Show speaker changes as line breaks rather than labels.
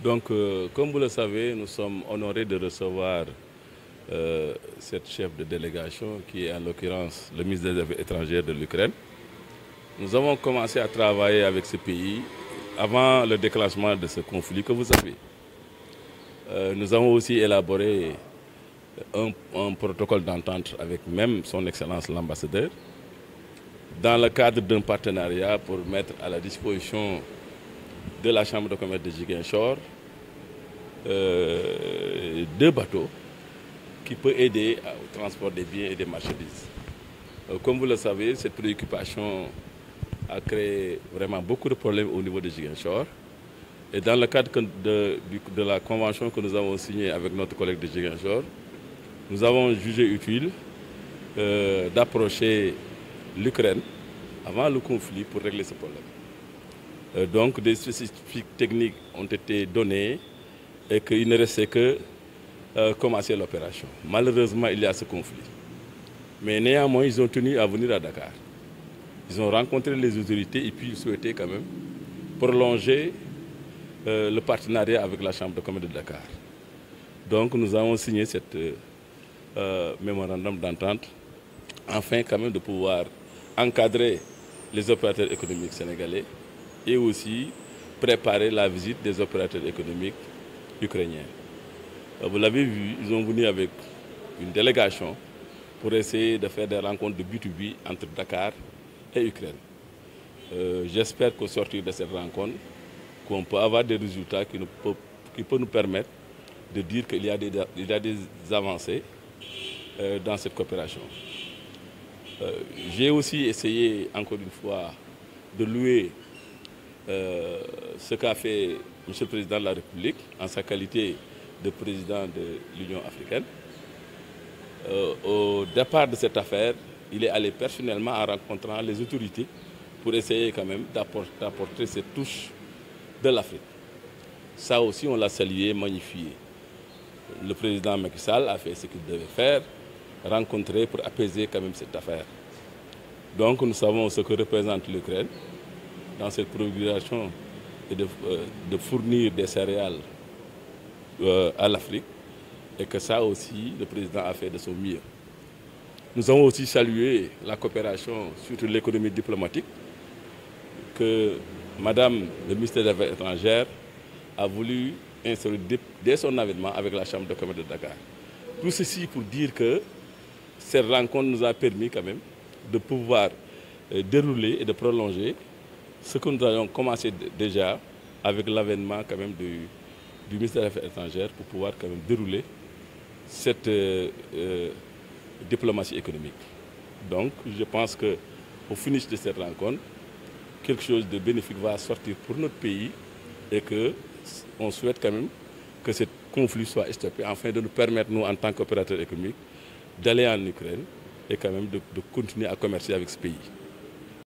Donc, comme vous le savez, nous sommes honorés de recevoir cette chef de délégation qui est en l'occurrence le ministre des Affaires étrangères de l'Ukraine. Nous avons commencé à travailler avec ce pays avant le déclenchement de ce conflit que vous savez. Nous avons aussi élaboré un protocole d'entente avec même son Excellence l'ambassadeur dans le cadre d'un partenariat pour mettre à la disposition de la Chambre de commerce de Ziguinchor 2 bateaux qui peuvent aider au transport des biens et des marchandises. Comme vous le savez, cette préoccupation a créé vraiment beaucoup de problèmes au niveau de Ziguinchor. Et dans le cadre de la convention que nous avons signée avec notre collègue de Ziguinchor, nous avons jugé utile d'approcher l'Ukraine avant le conflit pour régler ce problème. Donc des spécifiques techniques ont été données et qu'il ne restait que commencer l'opération. Malheureusement, il y a ce conflit. Mais néanmoins, ils ont tenu à venir à Dakar. Ils ont rencontré les autorités et puis ils souhaitaient quand même prolonger le partenariat avec la Chambre de commerce de Dakar. Donc nous avons signé cette mémorandum d'entente afin quand même de pouvoir encadrer les opérateurs économiques sénégalais et aussi préparer la visite des opérateurs économiques ukrainiens. Vous l'avez vu, ils ont venu avec une délégation pour essayer de faire des rencontres de B2B entre Dakar et Ukraine. J'espère qu'au sortir de cette rencontre, qu'on peut avoir des résultats qui peuvent nous permettre de dire qu'il y a des avancées dans cette coopération. J'ai aussi essayé, encore une fois, de louer ce qu'a fait M. le Président de la République en sa qualité de président de l'Union africaine. Au départ de cette affaire, il est allé personnellement en rencontrant les autorités pour essayer quand même d'apporter cette touche de l'Afrique. Ça aussi, on l'a salué, magnifié. Le président Macky Sall a fait ce qu'il devait faire, rencontrer pour apaiser quand même cette affaire. Donc nous savons ce que représente l'Ukraine dans cette préoccupation de fournir des céréales à l'Afrique et que ça aussi, le président a fait de son mieux. Nous avons aussi salué la coopération sur l'économie diplomatique que Madame le ministre des Affaires étrangères a voulu instaurer dès son avènement avec la Chambre de commerce de Dakar. Tout ceci pour dire que cette rencontre nous a permis quand même de pouvoir dérouler et de prolonger ce que nous avons commencé déjà avec l'avènement quand même du ministère des Affaires étrangères pour pouvoir quand même dérouler cette diplomatie économique. Donc je pense qu'au finish de cette rencontre, quelque chose de bénéfique va sortir pour notre pays et qu'on souhaite quand même que ce conflit soit stoppé afin de nous permettre, nous, en tant qu'opérateurs économiques, d'aller en Ukraine et quand même de continuer à commercer avec ce pays.